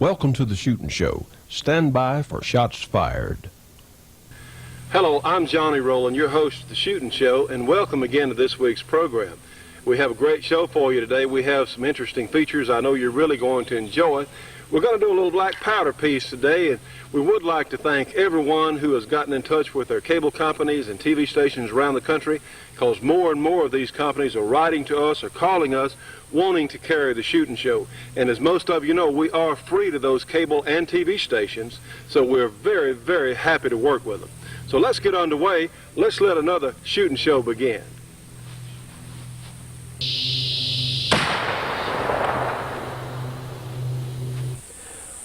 Welcome to the Shootin' Show. Stand by for shots fired. Hello, I'm Johnny Rowland, your host of the Shootin' Show, and welcome again to this week's program. We have a great show for you today. We have some interesting features I know you're really going to enjoy. We're going to do a little black powder piece today, and we would like to thank everyone who has gotten in touch with their cable companies and TV stations around the country, because more and more of these companies are writing to us or calling us wanting to carry the Shootin' Show. And as most of you know, we are free to those cable and TV stations, so we're very, very happy to work with them. So let's get underway. Let's let another Shootin' Show begin.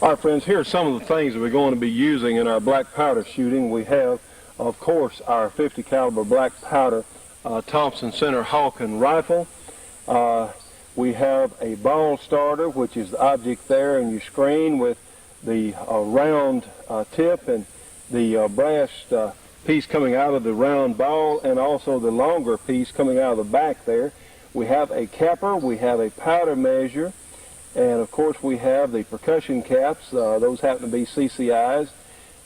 All right, friends, here are some of the things that we're going to be using in our black powder shooting. We have, of course, our 50 caliber black powder Thompson Center Hawken rifle. We have a ball starter, which is the object there in your screen with the round tip and the brass piece coming out of the round ball, and also the longer piece coming out of the back there. We have a capper, we have a powder measure, and of course we have the percussion caps. Those happen to be CCIs.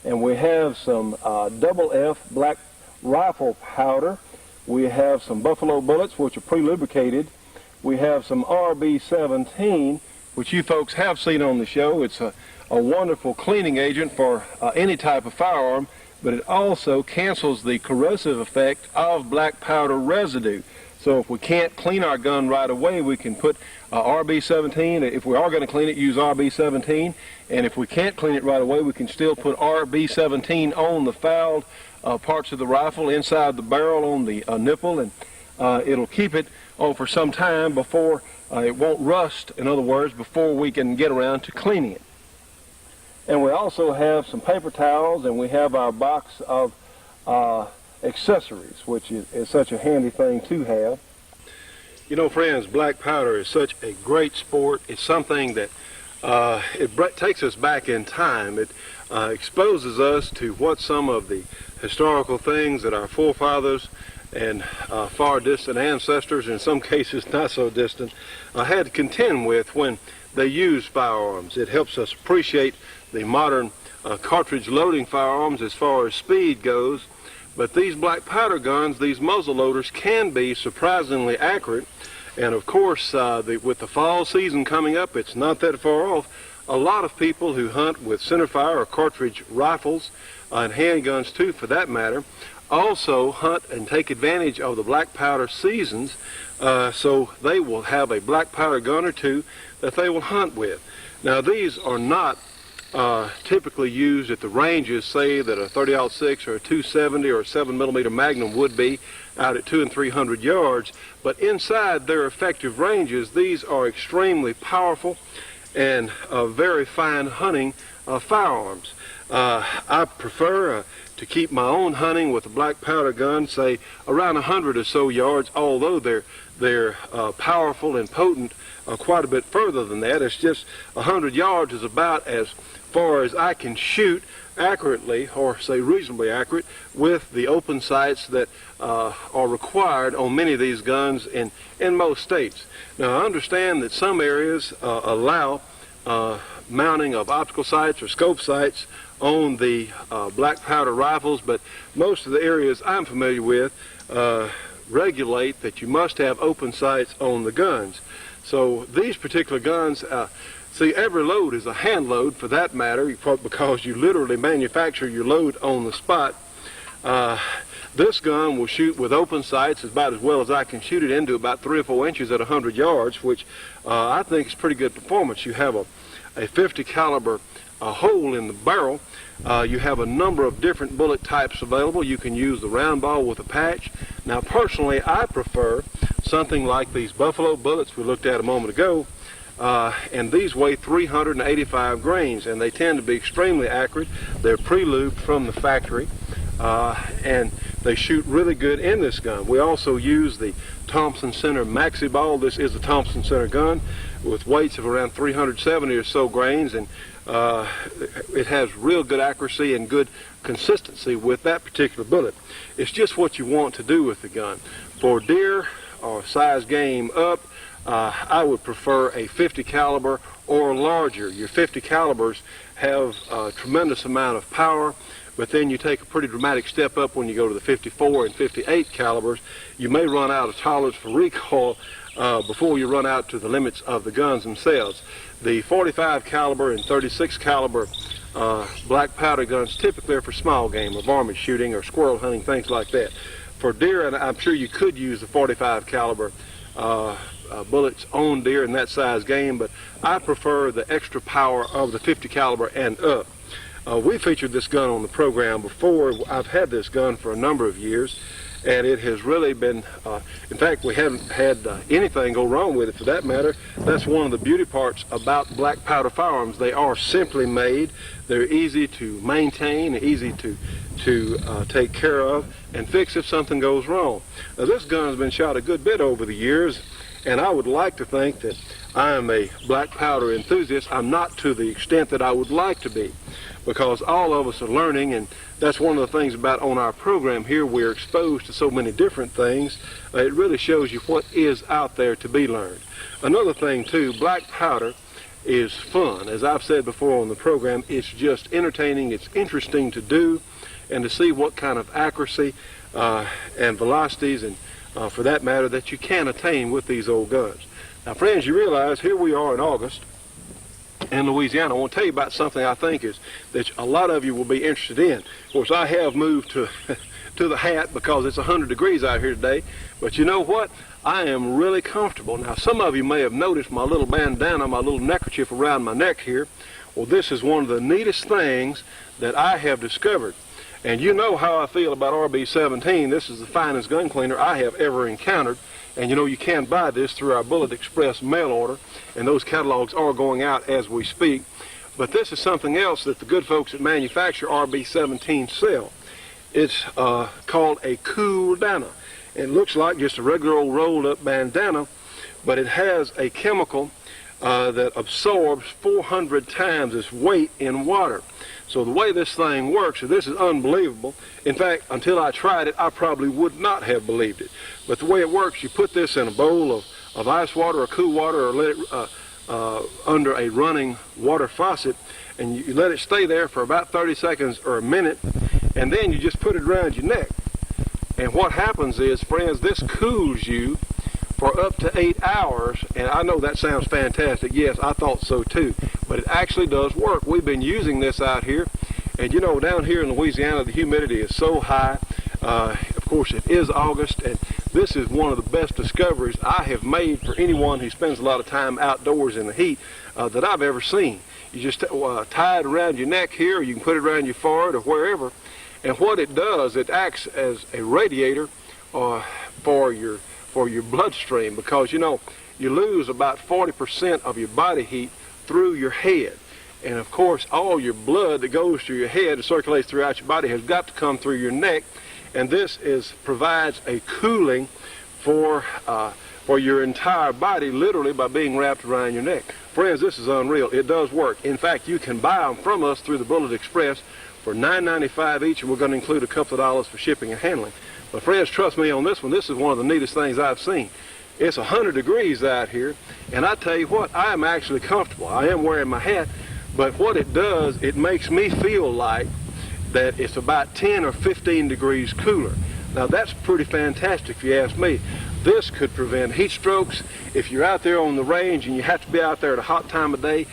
And we have some double F black rifle powder. We have some buffalo bullets, which are pre-lubricated. We have some RB-17, which you folks have seen on the show. It's a wonderful cleaning agent for any type of firearm, but it also cancels the corrosive effect of black powder residue. So if we can't clean our gun right away, we can put RB-17. If we are going to clean it, use RB-17. And if we can't clean it right away, we can still put RB-17 on the fouled parts of the rifle, inside the barrel, on the nipple, and it'll keep it on for some time before it won't rust, in other words, before we can get around to cleaning it. And we also have some paper towels, and we have our box of accessories, which is such a handy thing to have. You know, friends, black powder is such a great sport. It's something that takes us back in time. It exposes us to what some of the historical things that our forefathers and far distant ancestors, in some cases not so distant, had to contend with when they used firearms. It helps us appreciate the modern cartridge loading firearms as far as speed goes. But these black powder guns, these muzzle loaders, can be surprisingly accurate. And of course, with the fall season coming up, it's not that far off. A lot of people who hunt with centerfire or cartridge rifles, and handguns too for that matter, also hunt and take advantage of the black powder seasons, so they will have a black powder gun or two that they will hunt with. Now, these are not typically used at the ranges, say, that a 30-06 or a 270 or a 7mm Magnum would be out at 200 and 300 yards. But inside their effective ranges, these are extremely powerful and very fine hunting firearms. I prefer to keep my own hunting with a black powder gun, say, around 100 or so yards, although they're powerful and potent quite a bit further than that. It's just 100 yards is about as far as I can shoot accurately, or say reasonably accurate, with the open sights that are required on many of these guns in most states. Now, I understand that some areas allow mounting of optical sights or scope sights on the black powder rifles, but most of the areas I'm familiar with regulate that you must have open sights on the guns. So these particular guns, see, every load is a hand load for that matter, because you literally manufacture your load on the spot. This gun will shoot with open sights about as well as I can shoot it into, about 3 or 4 inches at 100 yards, which I think is pretty good performance. You have a 50 caliber hole in the barrel. You have a number of different bullet types available. You can use the round ball with a patch. Now, personally, I prefer something like these buffalo bullets we looked at a moment ago, and these weigh 385 grains, and they tend to be extremely accurate. They're pre-lubed from the factory, and they shoot really good in this gun. We also use the Thompson Center Maxi Ball. This is a Thompson Center gun with weights of around 370 or so grains, and it has real good accuracy and good consistency with that particular bullet. It's just what you want to do with the gun. For deer or size game up, I would prefer a 50 caliber or larger. Your 50 calibers have a tremendous amount of power, but then you take a pretty dramatic step up when you go to the 54 and 58 calibers. You may run out of tolerance for recoil before you run out to the limits of the guns themselves. The 45 caliber and 36 caliber black powder guns typically are for small game or varmint shooting or squirrel hunting, things like that. For deer, and I'm sure you could use the 45 caliber bullets on deer in that size game, but I prefer the extra power of the 50 caliber and up. We featured this gun on the program before. I've had this gun for a number of years, and it has really been, in fact, we haven't had anything go wrong with it for that matter. That's one of the beauty parts about black powder firearms. They are simply made. They're easy to maintain, easy to take care of and fix if something goes wrong. Now, this gun has been shot a good bit over the years, and I would like to think that I am a black powder enthusiast. I'm not to the extent that I would like to be, because all of us are learning, and that's one of the things about on our program here. We're exposed to so many different things. It really shows you what is out there to be learned. Another thing too, black powder is fun. As I've said before on the program, it's just entertaining, it's interesting to do, and to see what kind of accuracy and velocities, and for that matter, that you can attain with these old guns. Now friends, you realize here we are in August in Louisiana. I want to tell you about something I think is that a lot of you will be interested in. Of course, I have moved to to the hat because it's 100 degrees out here today, but you know what? I am really comfortable. Now, some of you may have noticed my little bandana, my little neckerchief around my neck here. Well, this is one of the neatest things that I have discovered. And you know how I feel about RB-17. This is the finest gun cleaner I have ever encountered. And you know, you can buy this through our Bullet Express mail order, and those catalogs are going out as we speak. But this is something else that the good folks that manufacture RB-17 sell. It's called a cool dana. It looks like just a regular old rolled up bandana, but it has a chemical that absorbs 400 times its weight in water. So the way this thing works, this is unbelievable. In fact, until I tried it, I probably would not have believed it. But the way it works, you put this in a bowl of ice water or cool water, or let it under a running water faucet, and you let it stay there for about 30 seconds or a minute, and then you just put it around your neck. And what happens is, friends, this cools you for up to 8 hours, and I know that sounds fantastic. Yes, I thought so too, but it actually does work. We've been using this out here, and you know, down here in Louisiana, the humidity is so high. Of course, it is August, and this is one of the best discoveries I have made for anyone who spends a lot of time outdoors in the heat that I've ever seen. You just tie it around your neck here, or you can put it around your forehead or wherever, and what it does, it acts as a radiator for your bloodstream, because you know, you lose about 40% of your body heat through your head. And of course, all your blood that goes to your head and circulates throughout your body has got to come through your neck, and this provides a cooling for your entire body, literally by being wrapped around your neck. Friends, this is unreal. It does work. In fact, you can buy them from us through the Bullet Express for $9.95 each, and we're going to include a couple of dollars for shipping and handling. But friends, trust me on this one. This is one of the neatest things I've seen. It's 100 degrees out here, and I tell you what, I am actually comfortable. I am wearing my hat, but what it does, it makes me feel like that it's about 10 or 15 degrees cooler. Now that's pretty fantastic if you ask me. This could prevent heat strokes. If you're out there on the range and you have to be out there at a hot time of day,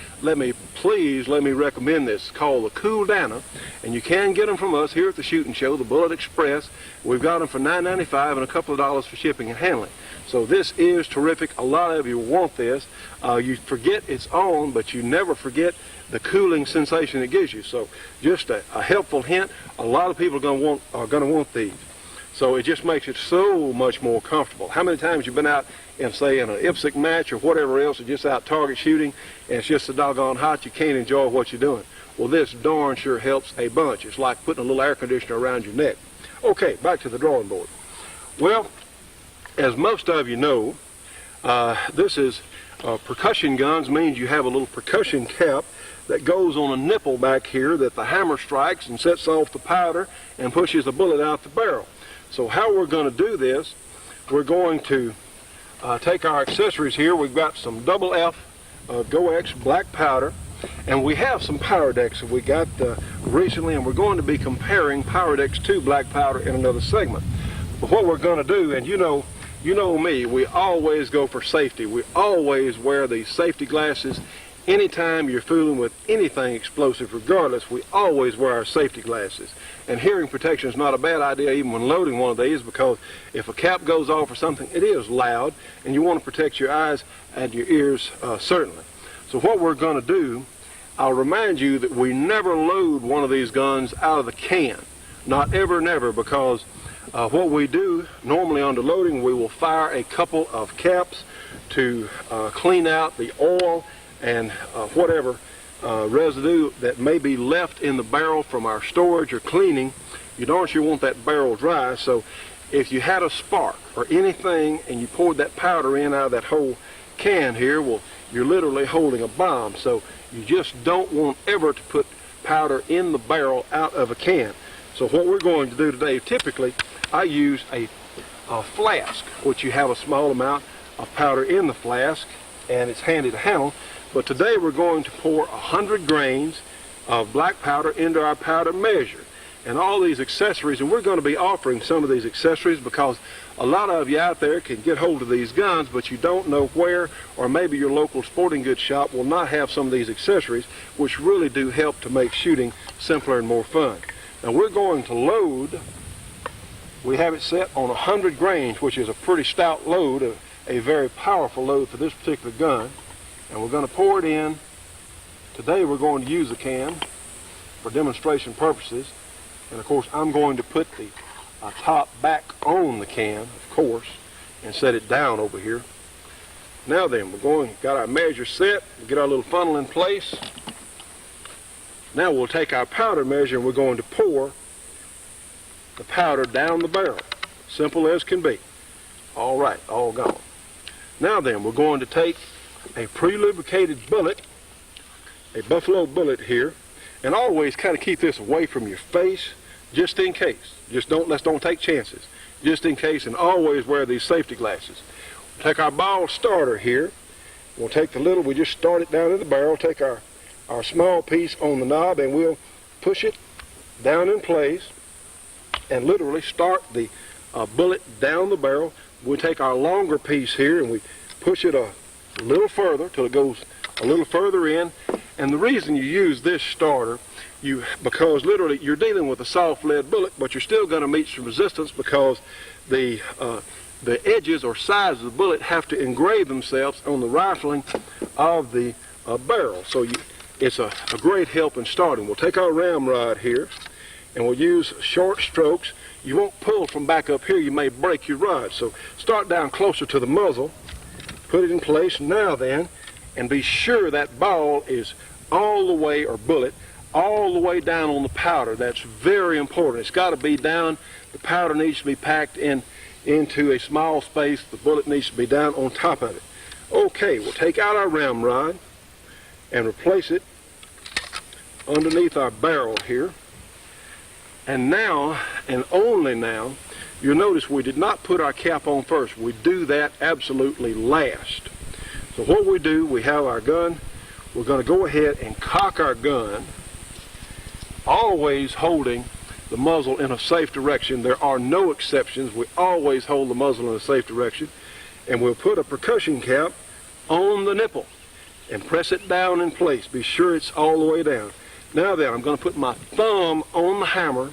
please let me recommend this. It's called the Cool Dana, and you can get them from us here at the Shooting Show, the Bullet Express. We've got them for $9.95 and a couple of dollars for shipping and handling. So this is terrific. A lot of you want this. You forget it's on, but you never forget the cooling sensation it gives you. So just a helpful hint. A lot of people are going to want these. So it just makes it so much more comfortable. How many times you've been out in, say, in an IPSC match or whatever else, or just out target shooting, and it's just so doggone hot you can't enjoy what you're doing? Well, this darn sure helps a bunch. It's like putting a little air conditioner around your neck. Okay, back to the drawing board. Well, as most of you know, this is percussion guns, means you have a little percussion cap that goes on a nipple back here that the hammer strikes and sets off the powder and pushes the bullet out the barrel. So how we're going to do this, we're going to take our accessories here. We've got some double F GoX black powder, and we have some Powerdex that we got recently, and we're going to be comparing Powerdex to black powder in another segment. But what we're going to do, and you know me, we always go for safety. We always wear these safety glasses. Anytime you're fooling with anything explosive, regardless, we always wear our safety glasses. And hearing protection is not a bad idea even when loading one of these, because if a cap goes off or something, it is loud, and you want to protect your eyes and your ears certainly. So what we're going to do, I'll remind you that we never load one of these guns out of the can. Not ever, never, because what we do normally under loading, we will fire a couple of caps to clean out the oil and whatever residue that may be left in the barrel from our storage or cleaning. You darn sure want that barrel dry, so if you had a spark or anything and you poured that powder in out of that whole can here, well, you're literally holding a bomb. So you just don't want ever to put powder in the barrel out of a can. So what we're going to do today, typically I use a flask, which you have a small amount of powder in the flask, and it's handy to handle. But today we're going to pour 100 grains of black powder into our powder measure. And all these accessories, and we're going to be offering some of these accessories because a lot of you out there can get hold of these guns, but you don't know where, or maybe your local sporting goods shop will not have some of these accessories, which really do help to make shooting simpler and more fun. Now we're going to load, we have it set on 100 grains, which is a pretty stout load, a very powerful load for this particular gun. And we're going to pour it in. Today we're going to use a can for demonstration purposes. And of course I'm going to put the top back on the can, of course, and set it down over here. Now then, got our measure set, we'll get our little funnel in place. Now we'll take our powder measure and we're going to pour the powder down the barrel. Simple as can be. All right, all gone. Now then, we're going to take a pre-lubricated bullet, a buffalo bullet here, and always kind of keep this away from your face, just in case. Let's don't take chances, just in case, and always wear these safety glasses. We'll take our ball starter here. We'll take we just start it down in the barrel, take our small piece on the knob, and we'll push it down in place and literally start the bullet down the barrel. We'll take our longer piece here and we push it a little further till it goes a little further in. And the reason you use this starter, because literally you're dealing with a soft lead bullet, but you're still going to meet some resistance because the edges or sides of the bullet have to engrave themselves on the rifling of the barrel. So it's a great help in starting. We'll take our ramrod here and we'll use short strokes. You won't pull from back up here, you may break your rod. So start down closer to the muzzle, put it in place now then, and be sure that ball is all the way, or bullet, all the way down on the powder. That's very important. It's got to be down. The powder needs to be packed into a small space. The bullet needs to be down on top of it. Okay, we'll take out our ramrod and replace it underneath our barrel here. And now, and only now, you'll notice we did not put our cap on first. We do that absolutely last. So what we do, we have our gun. We're going to go ahead and cock our gun, always holding the muzzle in a safe direction. There are no exceptions. We always hold the muzzle in a safe direction. And we'll put a percussion cap on the nipple and press it down in place. Be sure it's all the way down. Now then, I'm going to put my thumb on the hammer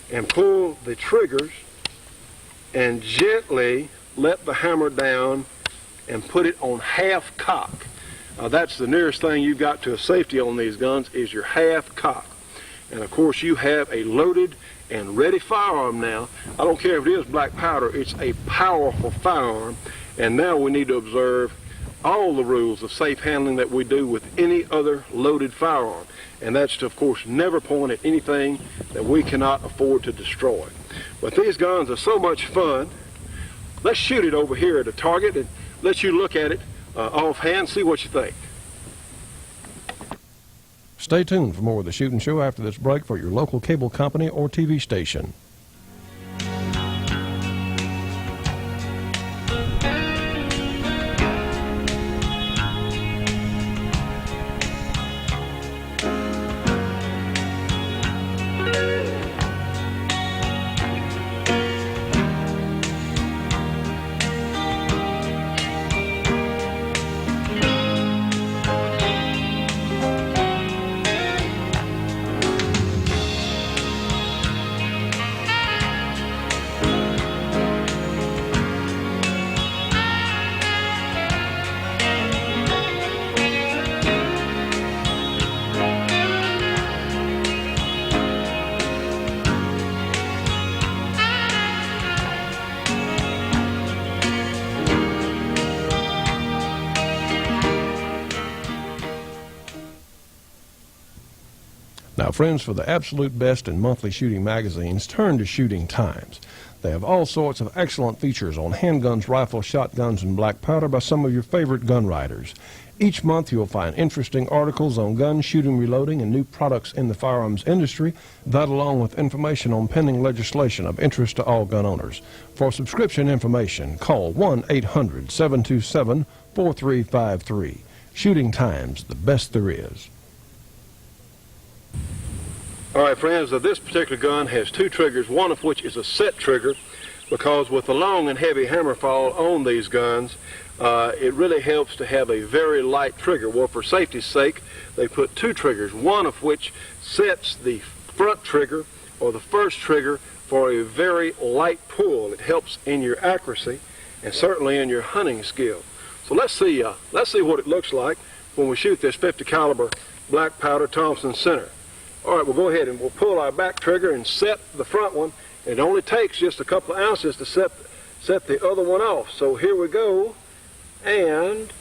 and pull the triggers and gently let the hammer down and put it on half cock. That's the nearest thing you've got to a safety on these guns, is your half cock. And of course you have a loaded and ready firearm now. I don't care if it is black powder, it's a powerful firearm. And now we need to observe all the rules of safe handling that we do with any other loaded firearm. And that's to, of course, never point at anything that we cannot afford to destroy. But these guns are so much fun. Let's shoot it over here at a target and let you look at it offhand, see what you think. Stay tuned for more of the Shootin' Show after this break for your local cable company or TV station. Now, friends, for the absolute best in monthly shooting magazines, turn to Shooting Times. They have all sorts of excellent features on handguns, rifles, shotguns, and black powder by some of your favorite gun writers. Each month you'll find interesting articles on guns, shooting, reloading, and new products in the firearms industry, that along with information on pending legislation of interest to all gun owners. For subscription information, call 1-800-727-4353. Shooting Times, the best there is. All right, friends, this particular gun has two triggers, one of which is a set trigger, because with the long and heavy hammer fall on these guns, it really helps to have a very light trigger. Well, for safety's sake, they put two triggers, one of which sets the front trigger or the first trigger for a very light pull. It helps in your accuracy and certainly in your hunting skill. So let's see what it looks like when we shoot this 50 caliber black powder Thompson center. All right, we'll go ahead and we'll pull our back trigger and set the front one. It only takes just a couple of ounces to set the other one off. So here we go, and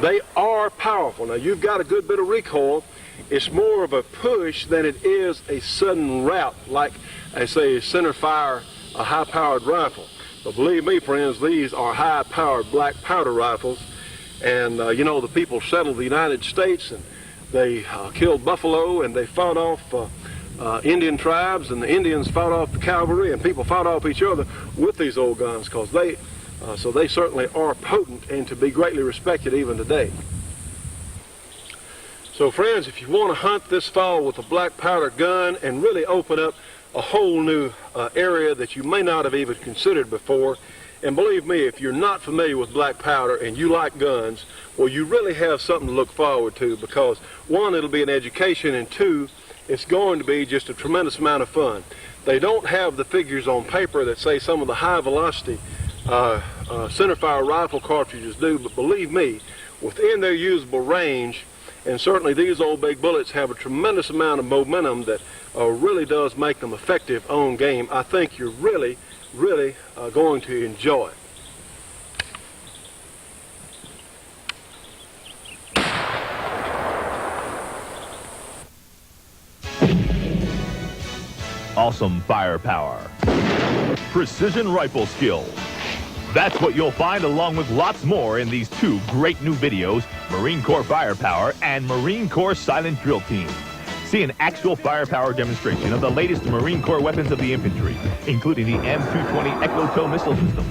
they are powerful. Now you've got a good bit of recoil. It's more of a push than it is a sudden rout, like I say, center fire, a high-powered rifle. But believe me, friends, these are high-powered black powder rifles, and you know, the people settled the United States, and they killed buffalo, and they fought off Indian tribes, and the Indians fought off the cavalry, and people fought off each other with these old guns, because they certainly are potent and to be greatly respected even today. So friends, if you want to hunt this fall with a black powder gun and really open up a whole new area that you may not have even considered before, and believe me, if you're not familiar with black powder and you like guns, well, you really have something to look forward to, because one, it'll be an education, and two, it's going to be just a tremendous amount of fun. They don't have the figures on paper that say some of the high velocity centerfire rifle cartridges do, but believe me, within their usable range, and certainly these old big bullets have a tremendous amount of momentum that really does make them effective on game. I think you're really going to enjoy it. Awesome firepower, precision rifle skills. That's what you'll find along with lots more in these two great new videos, Marine Corps Firepower and Marine Corps Silent Drill Team. See an actual firepower demonstration of the latest Marine Corps weapons of the infantry, including the M220 Echo-Tow missile system,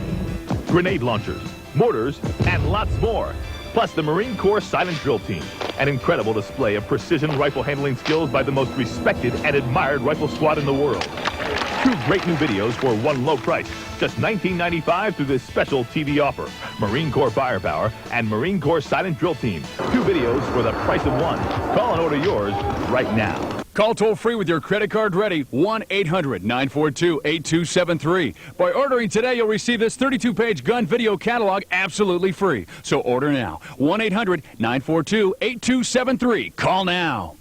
grenade launchers, mortars, and lots more. Plus the Marine Corps Silent Drill Team, an incredible display of precision rifle handling skills by the most respected and admired rifle squad in the world. Two great new videos for one low price, just $19.95 through this special TV offer. Marine Corps Firepower and Marine Corps Silent Drill Team. Two videos for the price of one. Call and order yours right now. Call toll-free with your credit card ready, 1-800-942-8273. By ordering today, you'll receive this 32-page gun video catalog absolutely free. So order now, 1-800-942-8273. Call now.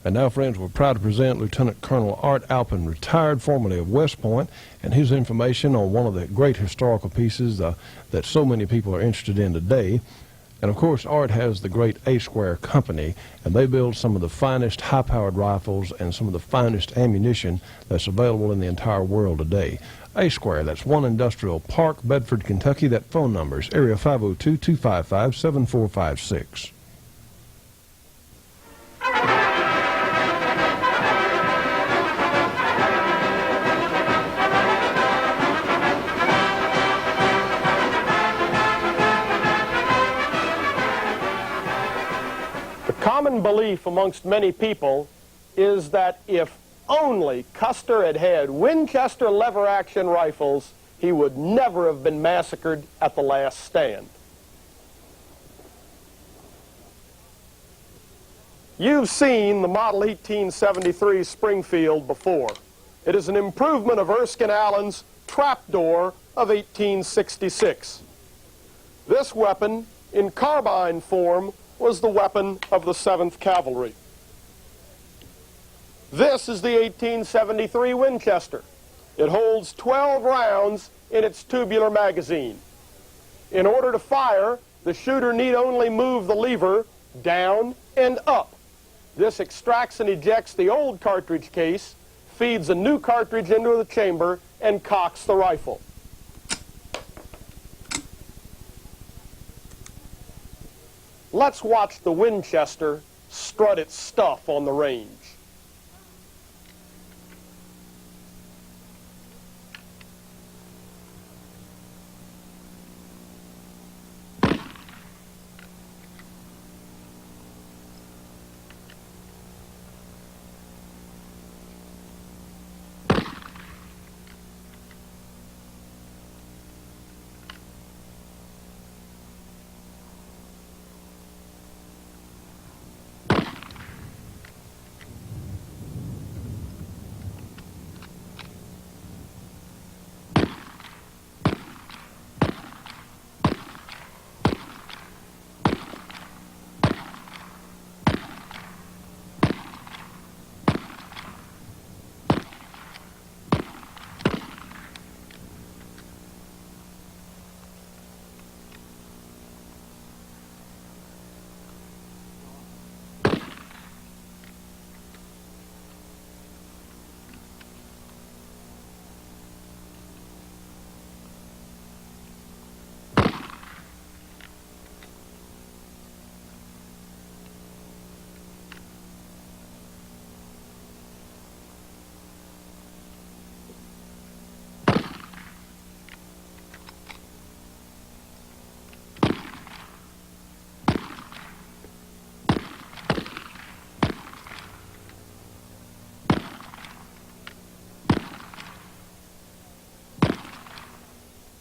And now, friends, we're proud to present Lieutenant Colonel Art Alphin, retired formerly of West Point, and his information on one of the great historical pieces that so many people are interested in today. And of course, Art has the great A-Square Company, and they build some of the finest high-powered rifles and some of the finest ammunition that's available in the entire world today. A-Square, that's 1 Industrial Park, Bedford, Kentucky. That phone number is area 502-255-7456. Common belief amongst many people is that if only Custer had had Winchester lever-action rifles, he would never have been massacred at the last stand. You've seen the Model 1873 Springfield before. It is an improvement of Erskine Allen's trapdoor of 1866. This weapon, in carbine form, was the weapon of the 7th Cavalry. This is the 1873 Winchester. It holds 12 rounds in its tubular magazine. In order to fire, The shooter need only move the lever down and up. This extracts and ejects the old cartridge case, feeds a new cartridge into the chamber, and cocks the rifle. Let's watch the Winchester strut its stuff on the range.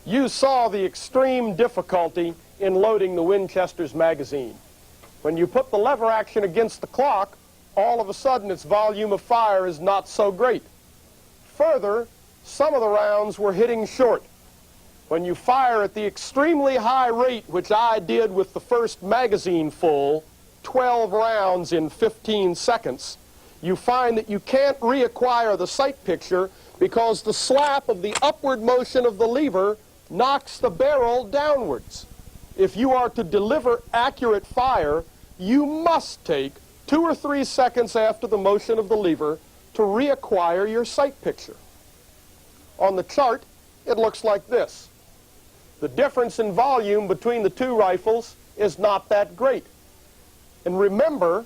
You saw the extreme difficulty in loading the Winchester's magazine. When you put the lever action against the clock, all of a sudden its volume of fire is not so great. Further, some of the rounds were hitting short. When you fire at the extremely high rate, which I did with the first magazine full, 12 rounds in 15 seconds, you find that you can't reacquire the sight picture because the slap of the upward motion of the lever knocks the barrel downwards. If you are to deliver accurate fire, you must take 2 or 3 seconds after the motion of the lever to reacquire your sight picture. On the chart, it looks like this. The difference in volume between the two rifles is not that great. And remember,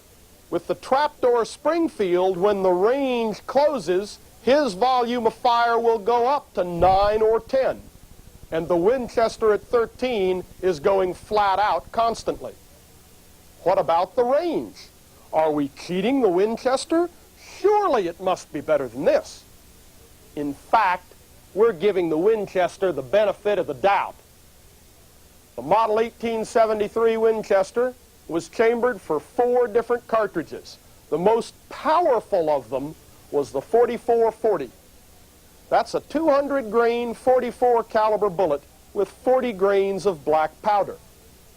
with the trapdoor Springfield, when the range closes, his volume of fire will go up to 9 or 10. And the Winchester at 13 is going flat out constantly. What about the range? Are we cheating the Winchester? Surely it must be better than this. In fact, we're giving the Winchester the benefit of the doubt. The Model 1873 Winchester was chambered for 4 different cartridges. The most powerful of them was the 4440. That's a 200-grain 44 caliber bullet with 40 grains of black powder.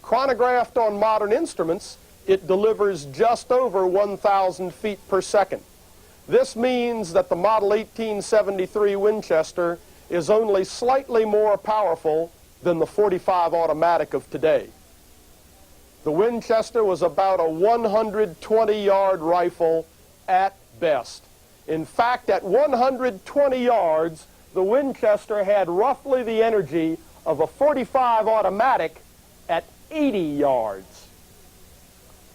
Chronographed on modern instruments, it delivers just over 1,000 feet per second. This means that the Model 1873 Winchester is only slightly more powerful than the .45 automatic of today. The Winchester was about a 120-yard rifle at best. In fact, at 120 yards, the Winchester had roughly the energy of a .45 automatic at 80 yards.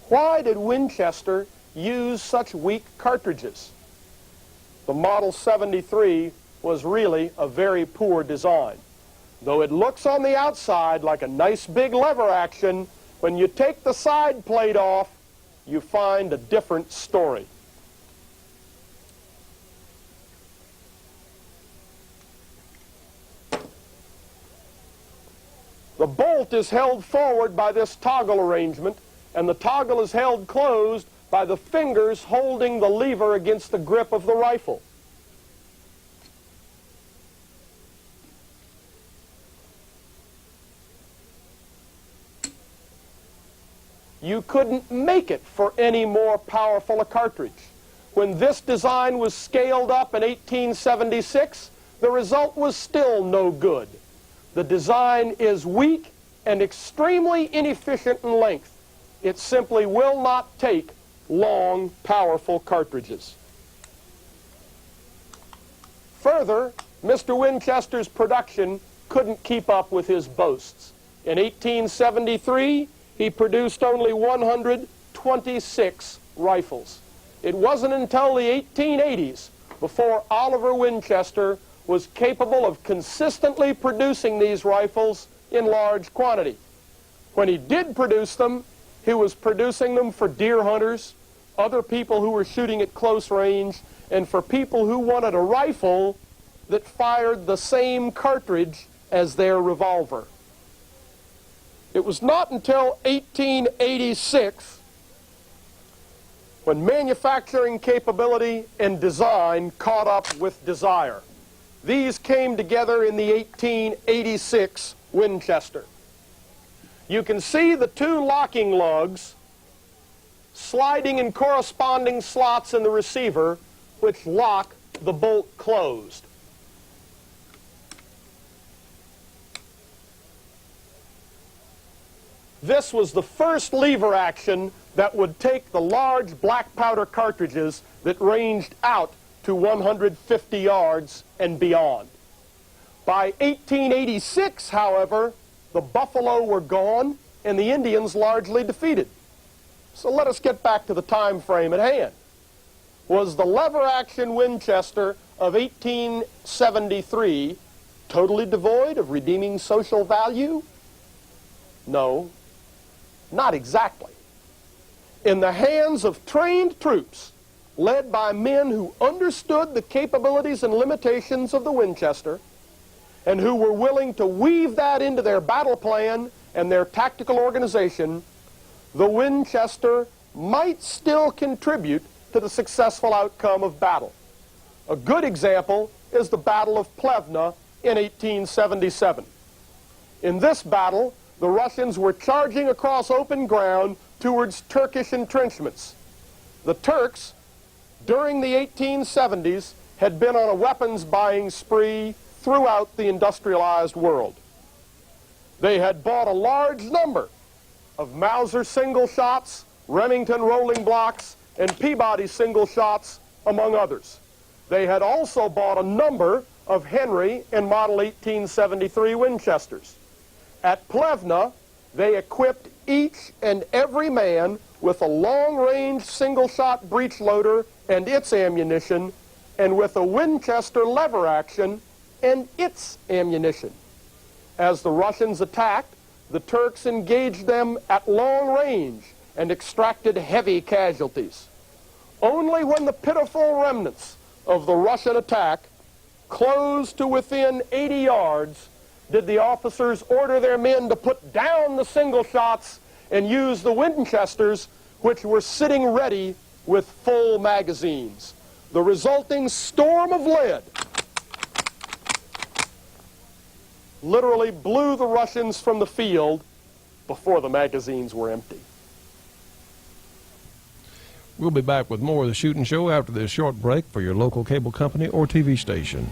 Why did Winchester use such weak cartridges? The Model 73 was really a very poor design. Though it looks on the outside like a nice big lever action, when you take the side plate off, you find a different story. The bolt is held forward by this toggle arrangement, and the toggle is held closed by the fingers holding the lever against the grip of the rifle. You couldn't make it for any more powerful a cartridge. When this design was scaled up in 1876, the result was still no good. The design is weak and extremely inefficient in length. It simply will not take long, powerful cartridges. Further, Mr. Winchester's production couldn't keep up with his boasts. In 1873, he produced only 126 rifles. It wasn't until the 1880s before Oliver Winchester was capable of consistently producing these rifles in large quantity. When he did produce them, he was producing them for deer hunters, other people who were shooting at close range, and for people who wanted a rifle that fired the same cartridge as their revolver. It was not until 1886 when manufacturing capability and design caught up with desire. These came together in the 1886 Winchester. You can see the two locking lugs sliding in corresponding slots in the receiver which lock the bolt closed. This was the first lever action that would take the large black powder cartridges that ranged out to 150 yards and beyond. By 1886, however, the buffalo were gone and the Indians largely defeated. So let us get back to the time frame at hand. Was the lever action Winchester of 1873 totally devoid of redeeming social value? No, not exactly. In the hands of trained troops, led by men who understood the capabilities and limitations of the Winchester, and who were willing to weave that into their battle plan and their tactical organization, the Winchester might still contribute to the successful outcome of battle. A good example is the Battle of Plevna in 1877. In this battle, the Russians were charging across open ground towards Turkish entrenchments. The Turks, during the 1870s, had been on a weapons buying spree throughout the industrialized world. They had bought a large number of Mauser single shots, Remington rolling blocks, and Peabody single shots, among others. They had also bought a number of Henry and Model 1873 Winchesters. At Plevna, they equipped each and every man with a long-range single-shot breech loader and its ammunition, and with a Winchester lever action and its ammunition. As the Russians attacked, the Turks engaged them at long range and extracted heavy casualties. Only when the pitiful remnants of the Russian attack closed to within 80 yards did the officers order their men to put down the single shots and use the Winchesters, which were sitting ready with full magazines. The resulting storm of lead literally blew the Russians from the field before the magazines were empty. We'll be back with more of the Shootin' Show after this short break for your local cable company or TV station.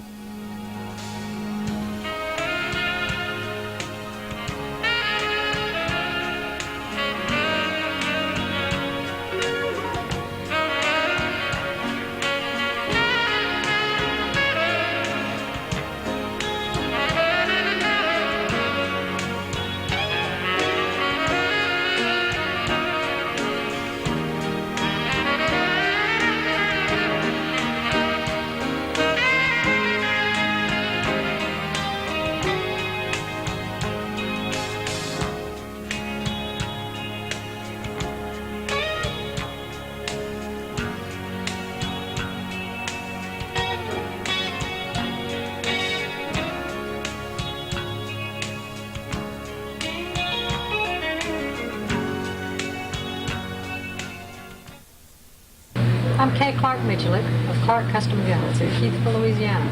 I'm Kay Clark Mitchellett of Clark Custom Guns in Keithville, Louisiana.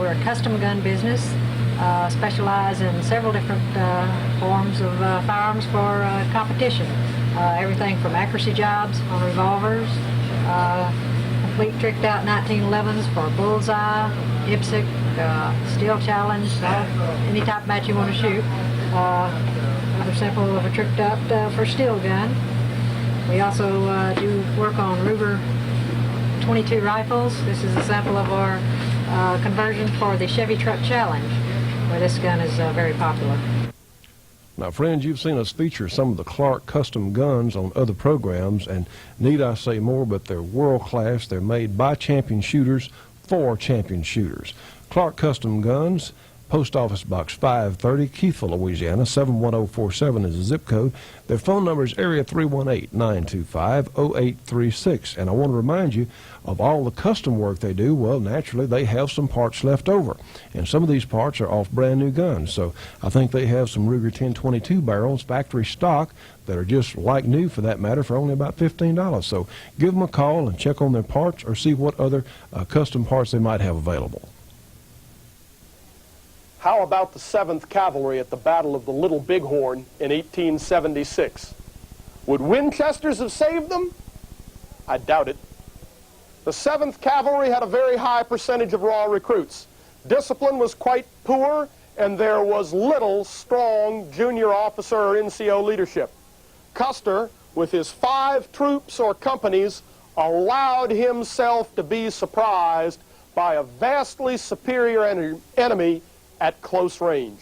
We're a custom gun business, specialize in several different forms of firearms for competition. Everything from accuracy jobs on revolvers, complete tricked out 1911s for bullseye, IPSC, steel challenge, any type of match you want to shoot. sample of a tricked out for steel gun. We also do work on Ruger 22 rifles. This is a sample of our conversion for the Chevy Truck Challenge, where this gun is very popular. Now, friends, you've seen us feature some of the Clark custom guns on other programs, and need I say more, but they're world-class. They're made by champion shooters for champion shooters. Clark custom guns, Post Office Box 530, Keithville, Louisiana, 71047 is the zip code. Their phone number is area 318-925-0836. And I want to remind you of all the custom work they do. Well, naturally, they have some parts left over. And some of these parts are off brand new guns. So I think they have some Ruger 1022 barrels, factory stock, that are just like new for that matter, for only about $15. So give them a call and check on their parts, or see what other custom parts they might have available. How about the 7th Cavalry at the Battle of the Little Bighorn in 1876? Would Winchesters have saved them? I doubt it. The 7th Cavalry had a very high percentage of raw recruits. Discipline was quite poor, and there was little strong junior officer or NCO leadership. Custer, with his 5 troops or companies, allowed himself to be surprised by a vastly superior enemy at close range.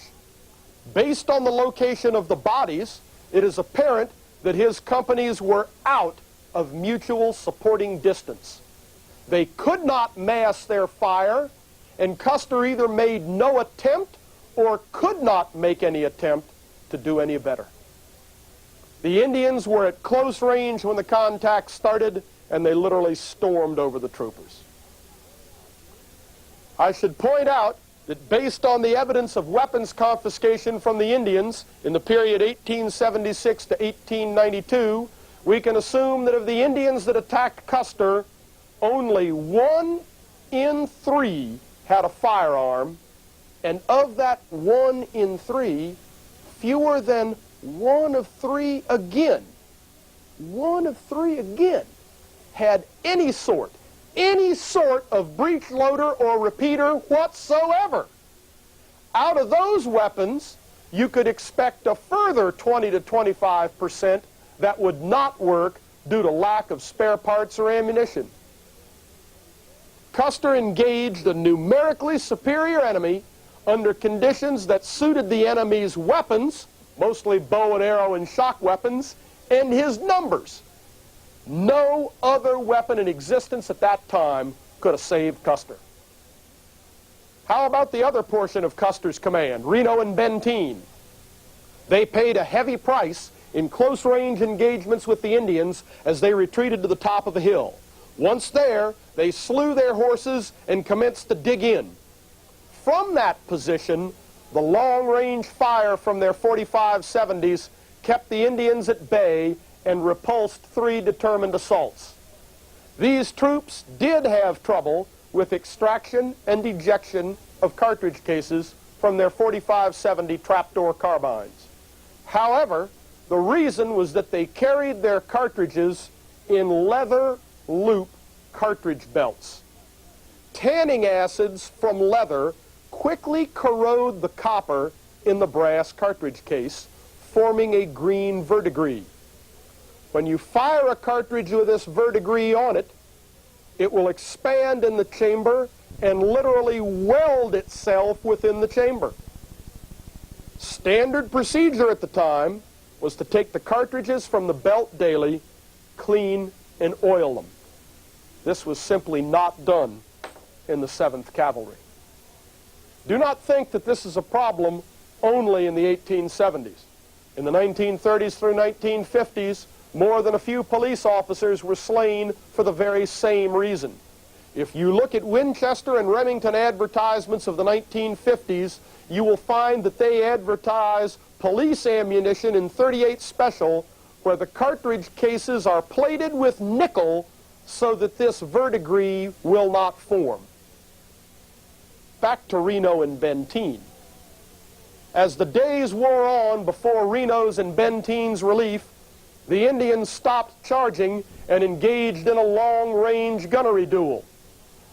Based on the location of the bodies, it is apparent that his companies were out of mutual supporting distance. They could not mass their fire, and Custer either made no attempt or could not make any attempt to do any better. The Indians were at close range when the contact started, and they literally stormed over the troopers. I should point out that based on the evidence of weapons confiscation from the Indians in the period 1876 to 1892, we can assume that of the Indians that attacked Custer, only 1 in 3 had a firearm, and of that 1 in 3, fewer than 1 of 3 again, 1 of 3 again, had any sort of breech loader or repeater whatsoever. Out of those weapons, you could expect a further 20 to 25% that would not work due to lack of spare parts or ammunition. Custer engaged a numerically superior enemy under conditions that suited the enemy's weapons, mostly bow and arrow and shock weapons, and his numbers. No other weapon in existence at that time could have saved Custer. How about the other portion of Custer's command, Reno and Benteen? They paid a heavy price in close-range engagements with the Indians as they retreated to the top of a hill. Once there, they slew their horses and commenced to dig in. From that position, the long-range fire from their 45-70s kept the Indians at bay and repulsed 3 determined assaults. These troops did have trouble with extraction and ejection of cartridge cases from their 45-70 trapdoor carbines. However, the reason was that they carried their cartridges in leather loop cartridge belts. Tanning acids from leather quickly corrode the copper in the brass cartridge case, forming a green verdigris. When you fire a cartridge with this verdigris on it, it will expand in the chamber and literally weld itself within the chamber. Standard procedure at the time was to take the cartridges from the belt daily, clean, and oil them. This was simply not done in the 7th Cavalry. Do not think that this is a problem only in the 1870s. In the 1930s through 1950s, more than a few police officers were slain for the very same reason. If you look at Winchester and Remington advertisements of the 1950s, you will find that they advertise police ammunition in .38 Special, where the cartridge cases are plated with nickel so that this verdigris will not form. Back to Reno and Benteen. As the days wore on before Reno's and Benteen's relief, the Indians stopped charging and engaged in a long-range gunnery duel.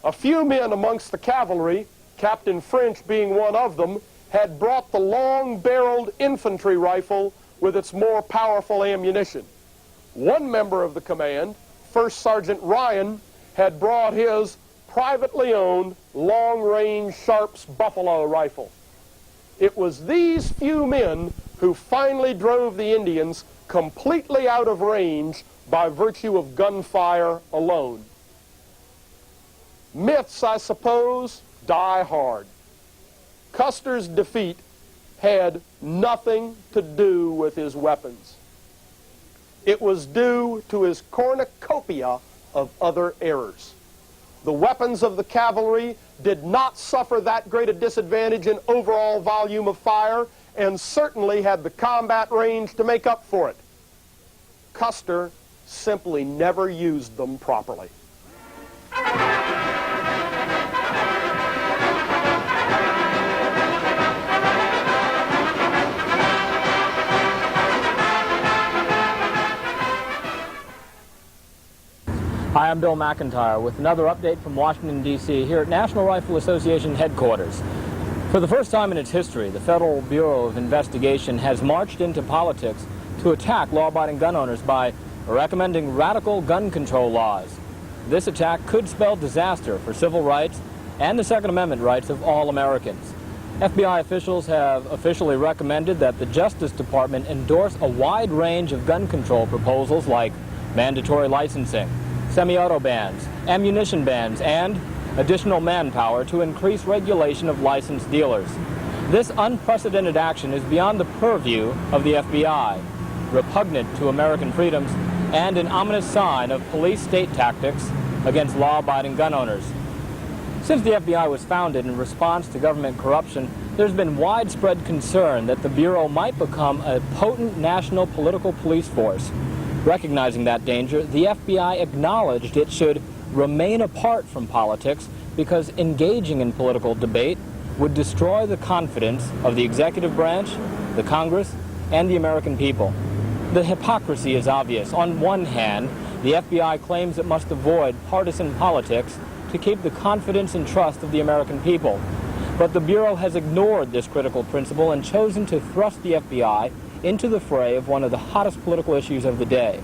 A few men amongst the cavalry, Captain French being one of them, had brought the long-barreled infantry rifle with its more powerful ammunition. One member of the command, First Sergeant Ryan, had brought his privately owned long-range Sharps Buffalo rifle. It was these few men who finally drove the Indians completely out of range by virtue of gunfire alone. Myths, I suppose, die hard. Custer's defeat had nothing to do with his weapons. It was due to his cornucopia of other errors. The weapons of the cavalry did not suffer that great a disadvantage in overall volume of fire, and certainly had the combat range to make up for it. Custer simply never used them properly. Hi, I'm Bill McIntyre with another update from Washington, D.C. here at National Rifle Association headquarters. For the first time in its history, the Federal Bureau of Investigation has marched into politics to attack law-abiding gun owners by recommending radical gun control laws. This attack could spell disaster for civil rights and the Second Amendment rights of all Americans. FBI officials have officially recommended that the Justice Department endorse a wide range of gun control proposals like mandatory licensing, semi-auto bans, ammunition bans, and additional manpower to increase regulation of licensed dealers. This unprecedented action is beyond the purview of the FBI, repugnant to American freedoms, and an ominous sign of police state tactics against law-abiding gun owners. Since the FBI was founded in response to government corruption, there's been widespread concern that the Bureau might become a potent national political police force. Recognizing that danger, the FBI acknowledged it should remain apart from politics because engaging in political debate would destroy the confidence of the executive branch, the Congress, and the American people. The hypocrisy is obvious. On one hand, the FBI claims it must avoid partisan politics to keep the confidence and trust of the American people. But the Bureau has ignored this critical principle and chosen to thrust the FBI into the fray of one of the hottest political issues of the day.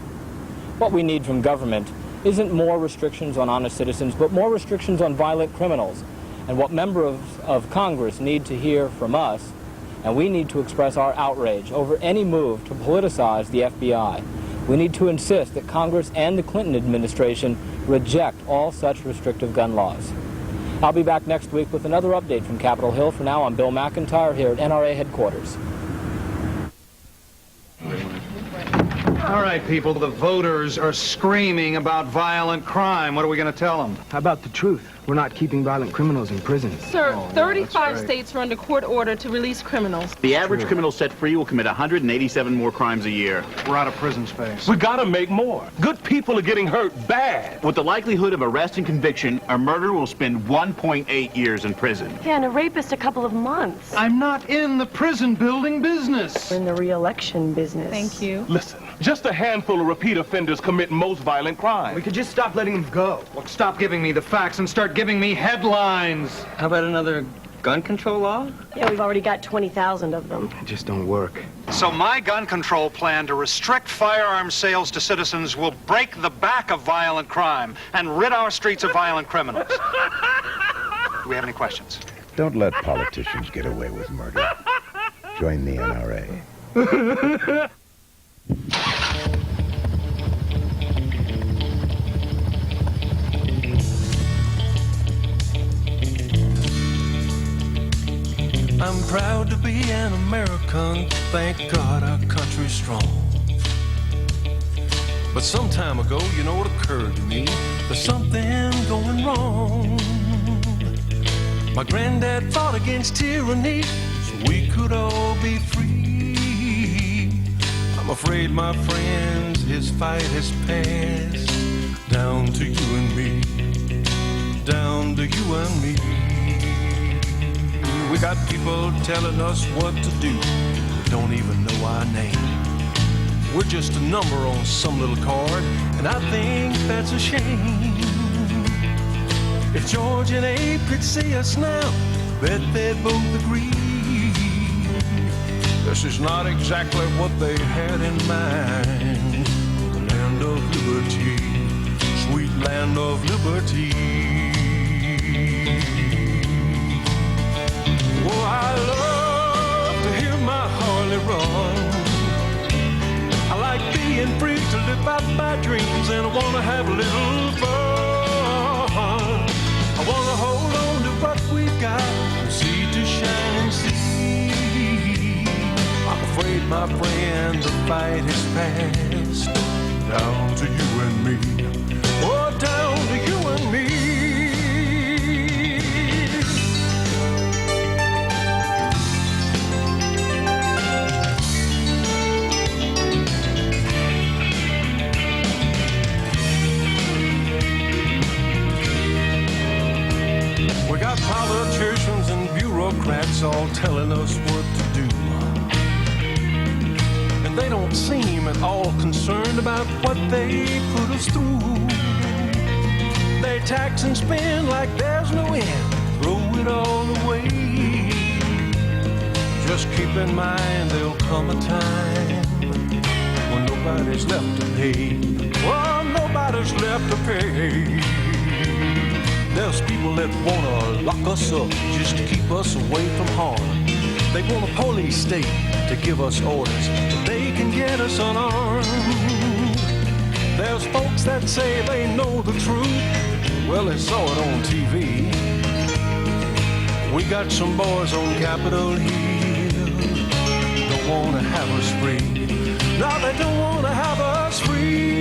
What we need from government isn't more restrictions on honest citizens, but more restrictions on violent criminals. And what members of Congress need to hear from us, and we need to express our outrage over any move to politicize the FBI. We need to insist that Congress and the Clinton administration reject all such restrictive gun laws. I'll be back next week with another update from Capitol Hill. For now, I'm Bill McIntyre here at NRA headquarters. All right, people, the voters are screaming about violent crime. What are we going to tell them? How about the truth? We're not keeping violent criminals in prisons. Sir, 35 states are under court order to release criminals. The average criminal set free will commit 187 more crimes a year. We're out of prison space. We gotta make more. Good people are getting hurt bad. With the likelihood of arrest and conviction, a murderer will spend 1.8 years in prison. Yeah, and a rapist a couple of months. I'm not in the prison building business. We're in the re-election business. Thank you. Listen, just a handful of repeat offenders commit most violent crime. We could just stop letting them go. Look, stop giving me the facts and start giving me headlines. How about another gun control law? Yeah, we've already got 20,000 of them. It just don't work. So my gun control plan to restrict firearms sales to citizens will break the back of violent crime and rid our streets of violent criminals. Do we have any questions? Don't let politicians get away with murder. Join the NRA. I'm proud to be an American, thank God our country's strong. But some time ago, you know, it occurred to me, there's something going wrong. My granddad fought against tyranny, so we could all be free. I'm afraid, my friends, his fight has passed down to you and me, down to you and me. We got people telling us what to do, don't even know our name. We're just a number on some little card, and I think that's a shame. If George and Abe could see us now, bet they'd both agree This is not exactly what they had in mind. The land of liberty, sweet land of liberty. Oh, I love to hear my Harley run. I like being free to live out my dreams, and I want to have a little fun. I want to hold on to what we've got, from sea to shining sea. I'm afraid, my friend, the fight is past. Down to you and me. Oh, down to you and me. We got politicians and bureaucrats all telling us what to do. And they don't seem at all concerned about what they put us through. They tax and spend like there's no end, throw it all away. Just keep in mind there'll come a time when nobody's left to pay. Oh, nobody's left to pay. There's people that wanna lock us up just to keep us away from harm. They want a police state to give us orders, but they can get us unarmed. There's folks that say they know the truth. Well, they saw it on TV. We got some boys on Capitol Hill, don't wanna have us free. No, they don't wanna have us free.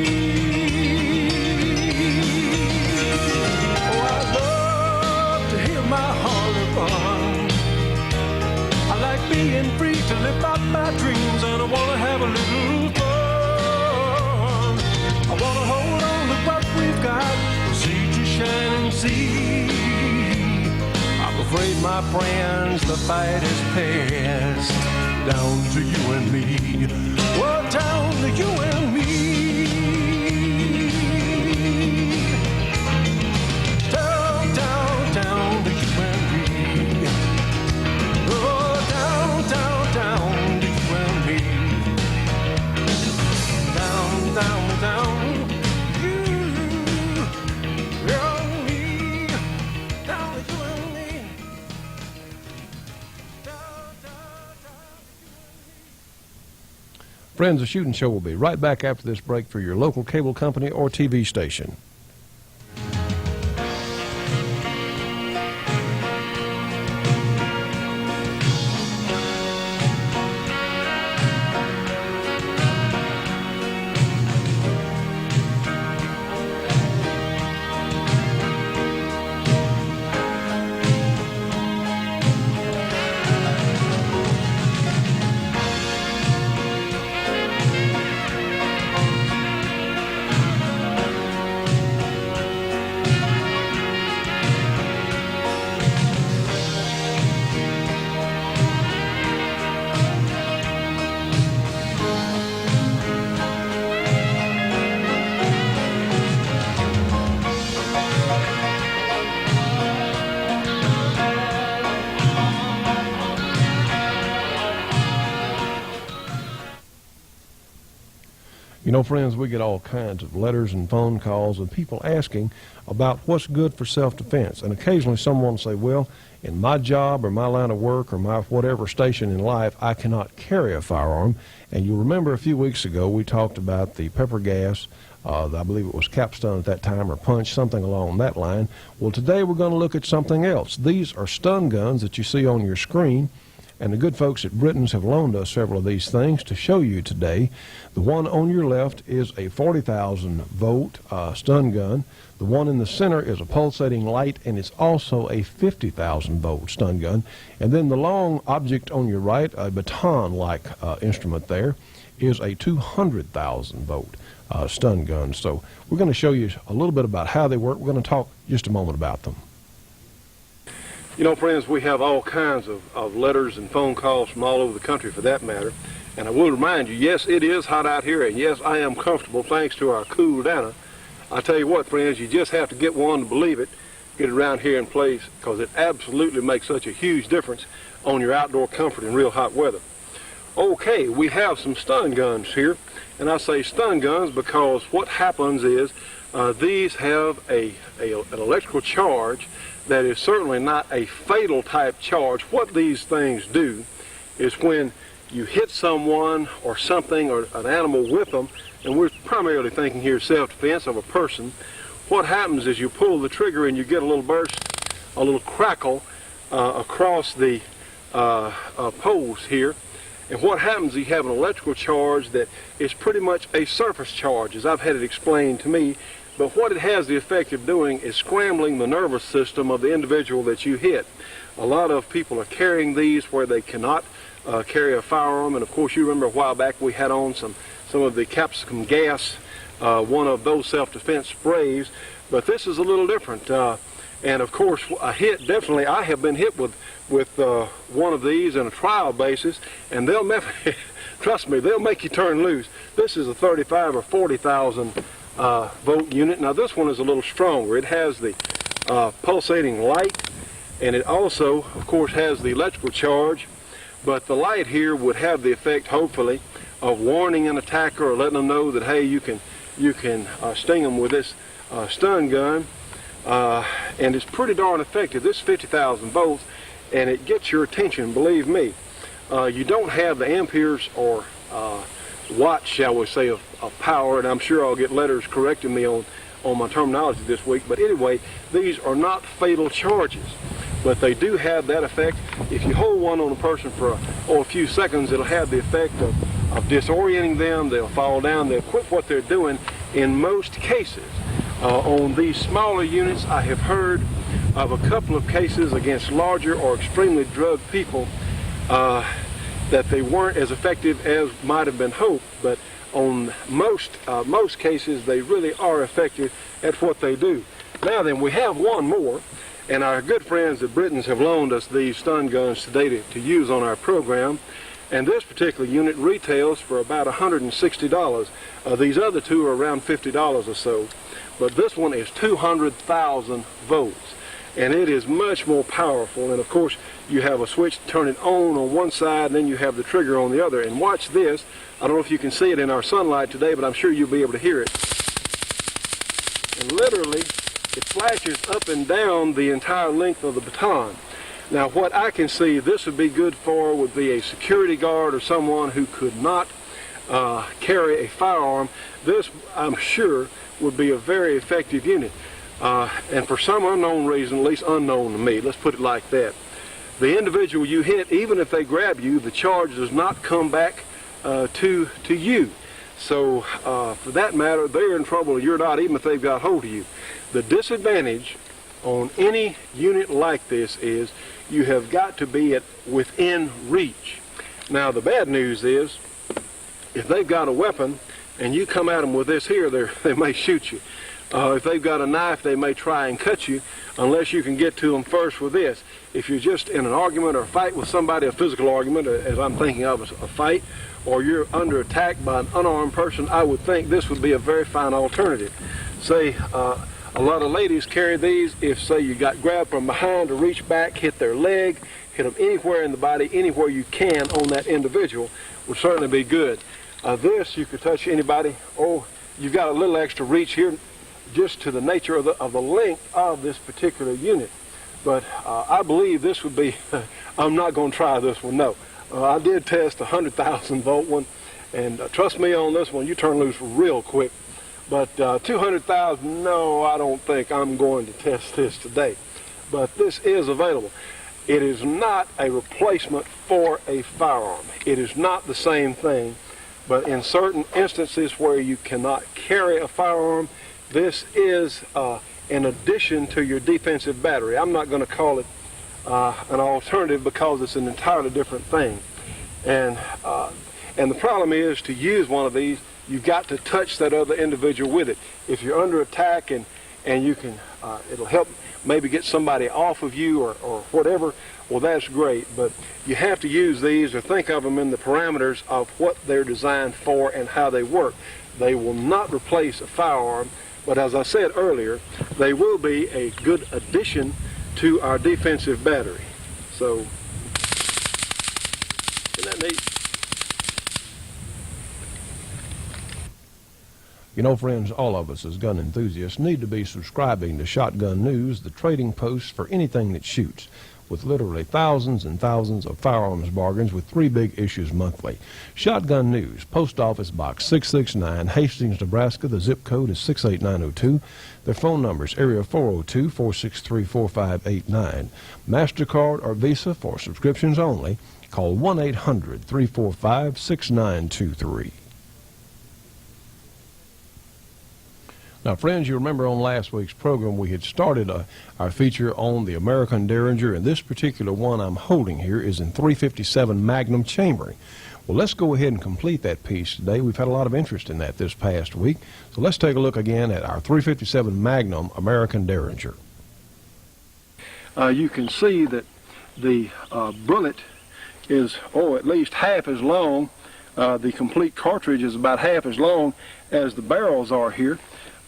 My Harley run. I like being free to live out my dreams, and I want to have a little fun. I want to hold on to what we've got, from sea to shining sea. I'm afraid, my friends, the fight is past. Down to you and me. Well, down to you and me. Friends, the Shootin' Show will be right back after this break for your local cable company or TV station. You know, friends, we get all kinds of letters and phone calls of people asking about what's good for self-defense. And occasionally someone will say, well, in my job or my line of work or my whatever station in life, I cannot carry a firearm. And you remember a few weeks ago we talked about the pepper gas, I believe it was capstun at that time, or punch, something along that line. Well, today we're going to look at something else. These are stun guns that you see on your screen. And the good folks at Britton's have loaned us several of these things to show you today. The one on your left is a 40,000 volt stun gun. The one in the center is a pulsating light, and it's also a 50,000 volt stun gun. And then the long object on your right, a baton-like instrument there, is a 200,000 volt stun gun. So we're going to show you a little bit about how they work. We're going to talk just a moment about them. You know, friends, we have all kinds of letters and phone calls from all over the country, for that matter. And I will remind you, yes, it is hot out here, and yes, I am comfortable thanks to our cool Dana. I tell you what, friends, you just have to get one to believe it, get it around here in place, because it absolutely makes such a huge difference on your outdoor comfort in real hot weather. Okay, we have some stun guns here, and I say stun guns because what happens is these have an electrical charge that is certainly not a fatal type charge. What these things do is when you hit someone or something or an animal with them, and we're primarily thinking here self-defense of a person, what happens is you pull the trigger and you get a little burst, a little crackle across the poles here. And what happens is you have an electrical charge that is pretty much a surface charge, as I've had it explained to me. But what it has the effect of doing is scrambling the nervous system of the individual that you hit. A lot of people are carrying these where they cannot carry a firearm. And of course, you remember a while back we had on some of the capsicum gas, one of those self-defense sprays. But this is a little different. And of course, I have been hit with one of these on a trial basis, and they'll trust me, they'll make you turn loose. This is a 35 or 40,000 volt unit. Now this one is a little stronger. It has the pulsating light, and it also, of course, has the electrical charge. But the light here would have the effect, hopefully, of warning an attacker or letting them know that, hey, you can sting them with this stun gun. And it's pretty darn effective. This is 50,000 volts, and it gets your attention, believe me. You don't have the amperes or watts, shall we say, of power, and I'm sure I'll get letters correcting me on my terminology this week. But anyway, these are not fatal charges, but they do have that effect. If you hold one on a person for a few seconds, it'll have the effect of disorienting them. They'll fall down. They'll quit what they're doing in most cases. On these smaller units, I have heard of a couple of cases against larger or extremely drugged people that they weren't as effective as might have been hoped. But on most cases, they really are effective at what they do. Now then, we have one more, and our good friends at Britton's have loaned us these stun guns today to use on our program. And this particular unit retails for about $160. These other two are around $50 or so. But this one is 200,000 volts, and it is much more powerful. And of course, you have a switch to turn it on one side, and then you have the trigger on the other. And watch this. I don't know if you can see it in our sunlight today, but I'm sure you'll be able to hear it. And literally, it flashes up and down the entire length of the baton. Now, what I can see this would be good for would be a security guard or someone who could not carry a firearm. This, I'm sure, would be a very effective unit. And for some unknown reason, at least unknown to me, let's put it like that, the individual you hit, even if they grab you, the charge does not come back to you. So for that matter, they're in trouble, you're not, even if they've got hold of you. The disadvantage on any unit like this is you have got to be within reach. Now the bad news is, if they've got a weapon and you come at them with this here, they may shoot you. If they've got a knife, they may try and cut you unless you can get to them first with this. If you're just in an argument or a fight with somebody, a physical argument, as I'm thinking of a fight, or you're under attack by an unarmed person, I would think this would be a very fine alternative. Say, a lot of ladies carry these if, say, you got grabbed from behind to reach back, hit their leg, hit them anywhere in the body, anywhere you can on that individual, would certainly be good. This, you could touch anybody. Oh, you've got a little extra reach here just to the nature of the length of this particular unit. But I believe this would be, I'm not going to try this one, no. I did test a 100,000 volt one, and trust me on this one, you turn loose real quick. But 200,000, no, I don't think I'm going to test this today. But this is available. It is not a replacement for a firearm. It is not the same thing. But in certain instances where you cannot carry a firearm, this is in addition to your defensive battery. I'm not going to call it an alternative because it's an entirely different thing. And the problem is, to use one of these, you've got to touch that other individual with it. If you're under attack and you can, it'll help maybe get somebody off of you or whatever, well, that's great. But you have to use these or think of them in the parameters of what they're designed for and how they work. They will not replace a firearm, but as I said earlier, they will be a good addition to our defensive battery. So, isn't that neat? You know, friends, all of us as gun enthusiasts need to be subscribing to Shotgun News, the trading post for anything that shoots, with literally thousands and thousands of firearms bargains with 3 big issues monthly. Shotgun News, Post Office Box 669, Hastings, Nebraska. The zip code is 68902. Their phone number is area 402-463-4589. MasterCard or Visa for subscriptions only. Call 1-800-345-6923. Now, friends, you remember on last week's program we had started our feature on the American Derringer, and this particular one I'm holding here is in .357 Magnum chambering. Well, let's go ahead and complete that piece today. We've had a lot of interest in that this past week. So let's take a look again at our .357 Magnum American Derringer. You can see that the bullet is, at least half as long. The complete cartridge is about half as long as the barrels are here.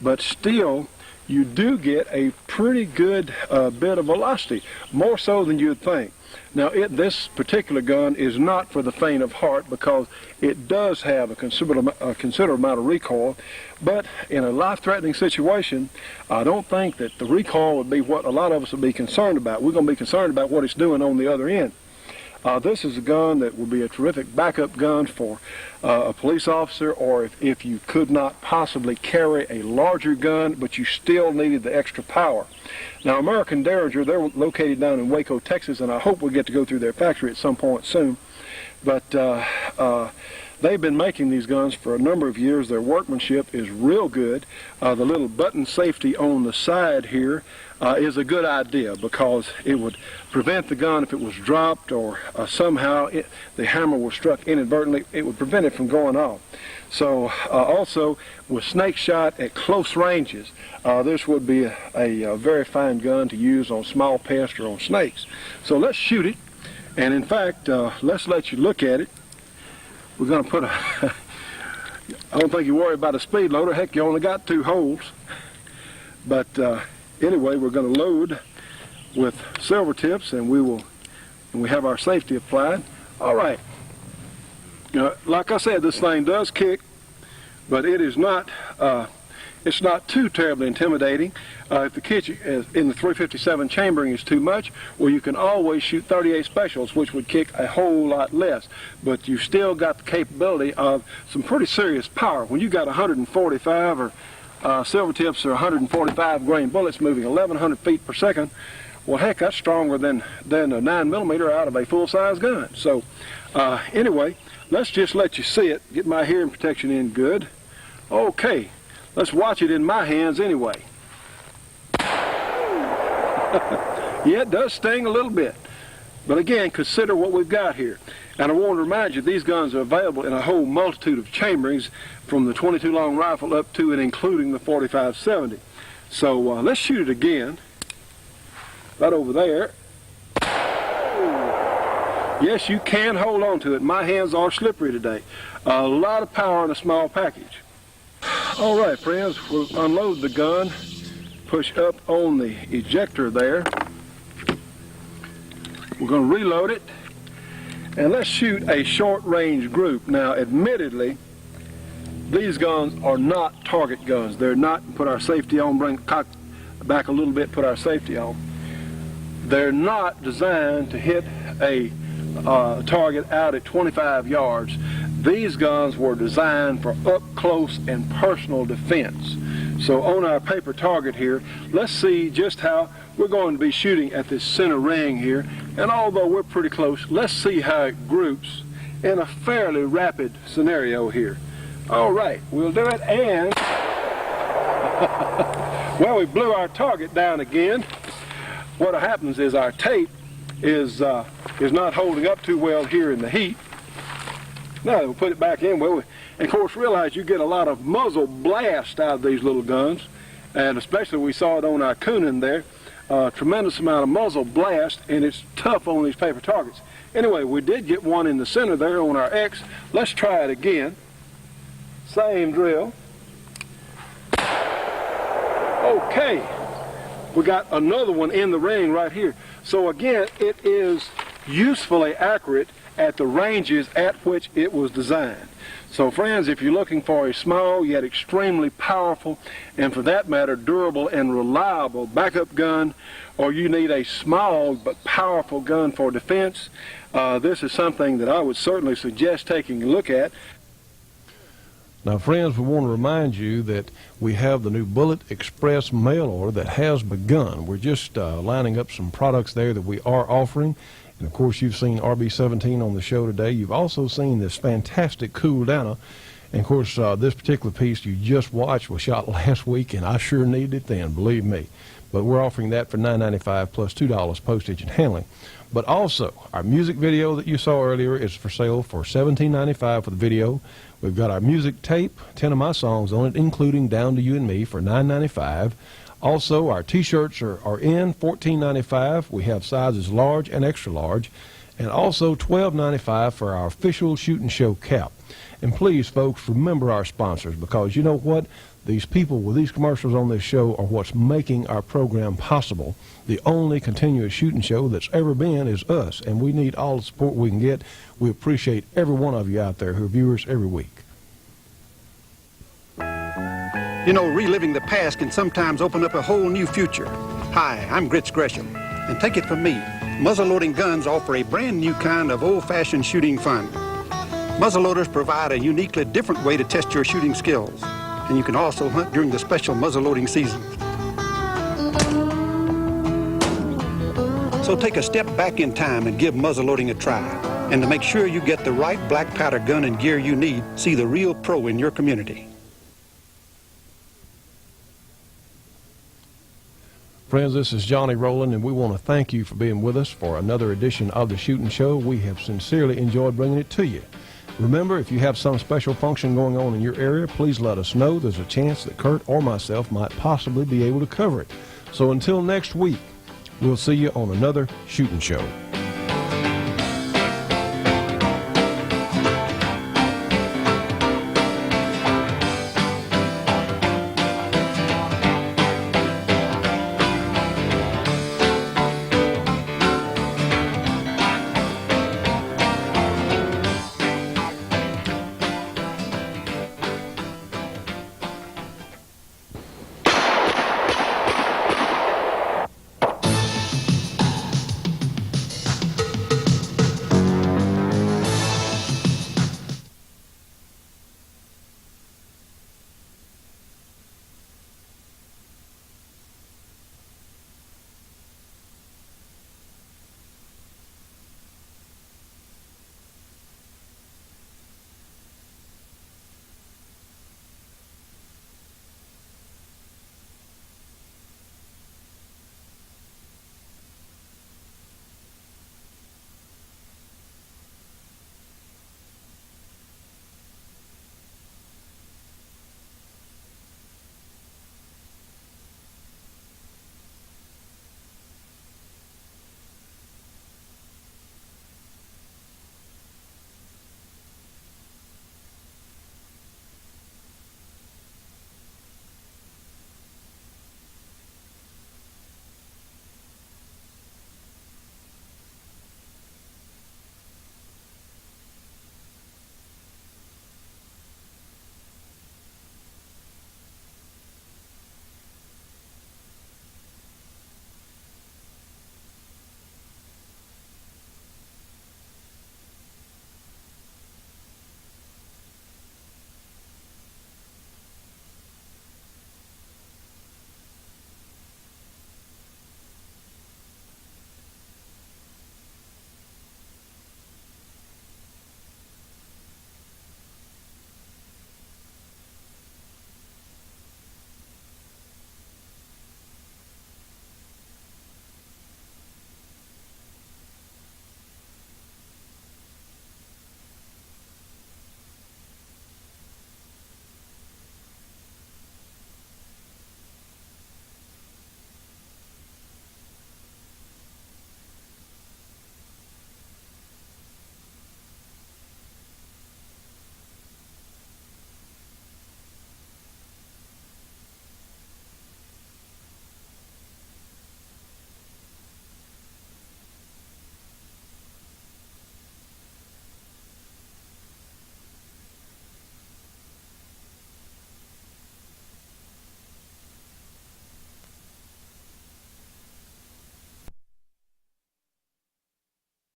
But still, you do get a pretty good bit of velocity, more so than you'd think. Now, this particular gun is not for the faint of heart because it does have a considerable amount of recoil, but in a life-threatening situation, I don't think that the recoil would be what a lot of us would be concerned about. We're going to be concerned about what it's doing on the other end. This is a gun that will be a terrific backup gun for a police officer, or if you could not possibly carry a larger gun, but you still needed the extra power. Now, American Derringer, they're located down in Waco, Texas, and I hope we'll get to go through their factory at some point soon. But they've been making these guns for a number of years. Their workmanship is real good. The little button safety on the side here is a good idea because it would prevent the gun if it was dropped or somehow the hammer was struck inadvertently. It would prevent it from going off. So also with snake shot at close ranges, this would be a very fine gun to use on small pests or on snakes. So let's shoot it, and in fact, let's let you look at it. We're going to put I don't think you worry about a speed loader. Heck, you only got 2 holes. But anyway, we're going to load with silver tips, and we have our safety applied. All right. Like I said, this thing does kick, but it is not. It's not too terribly intimidating. If the kick in the .357 chambering is too much, well, you can always shoot .38 specials, which would kick a whole lot less. But you still got the capability of some pretty serious power. When you got 145 or silver tips or 145 grain bullets moving 1,100 feet per second, well, heck, that's stronger than a 9mm out of a full-size gun. So anyway, let's just let you see it. Get my hearing protection in good. Okay. Let's watch it in my hands anyway. Yeah, it does sting a little bit. But again, consider what we've got here. And I want to remind you, these guns are available in a whole multitude of chamberings, from the .22 long rifle up to and including the .45-70. So let's shoot it again. Right over there. Yes, you can hold on to it. My hands are slippery today. A lot of power in a small package. All right, friends, we'll unload the gun, push up on the ejector there. We're going to reload it, and let's shoot a short-range group. Now, admittedly, these guns are not target guns. They're not, put our safety on, bring cock back a little bit, put our safety on. They're not designed to hit a target out at 25 yards. These guns were designed for up close and personal defense. So on our paper target here, let's see just how we're going to be shooting at this center ring here. And although we're pretty close, let's see how it groups in a fairly rapid scenario here. All right, we'll do it, and well, we blew our target down again. What happens is our tape is not holding up too well here in the heat. Now we'll put it back in. Well, and of course, realize you get a lot of muzzle blast out of these little guns, and especially we saw it on our Coonan there. Tremendous amount of muzzle blast, and it's tough on these paper targets. Anyway, we did get one in the center there on our X. Let's try it again. Same drill. Okay, we got another one in the ring right here. So again, it is usefully accurate at the ranges at which it was designed. So friends, if you're looking for a small yet extremely powerful, and for that matter durable and reliable backup gun, or you need a small but powerful gun for defense, this is something that I would certainly suggest taking a look at. Now friends, we want to remind you that we have the new Bullet Express mail order that has begun. We're just lining up some products there that we are offering. And of course you've seen RB17 on the show today. You've also seen this fantastic cool downer. And of course this particular piece you just watched was shot last week, and I sure needed it then, believe me. But we're offering that for $9.95 plus $2 postage and handling. But also, our music video that you saw earlier is for sale for $17.95 for the video. We've got our music tape, 10 of my songs on it, including Down to You and Me for $9.95. Also, our T-shirts are in $14.95. We have sizes large and extra large. And also $12.95 for our official shooting show cap. And please, folks, remember our sponsors, because you know what? These people with these commercials on this show are what's making our program possible. The only continuous shooting show that's ever been is us, and we need all the support we can get. We appreciate every one of you out there who are viewers every week. You know, reliving the past can sometimes open up a whole new future. Hi, I'm Grits Gresham, and take it from me, muzzleloading guns offer a brand new kind of old-fashioned shooting fun. Muzzleloaders provide a uniquely different way to test your shooting skills, and you can also hunt during the special muzzleloading season. So take a step back in time and give muzzleloading a try. And to make sure you get the right black powder gun and gear you need, see the real pro in your community. Friends, this is Johnny Rowland, and we want to thank you for being with us for another edition of the Shooting Show. We have sincerely enjoyed bringing it to you. Remember, if you have some special function going on in your area, please let us know. There's a chance that Kurt or myself might possibly be able to cover it. So until next week, we'll see you on another Shooting Show.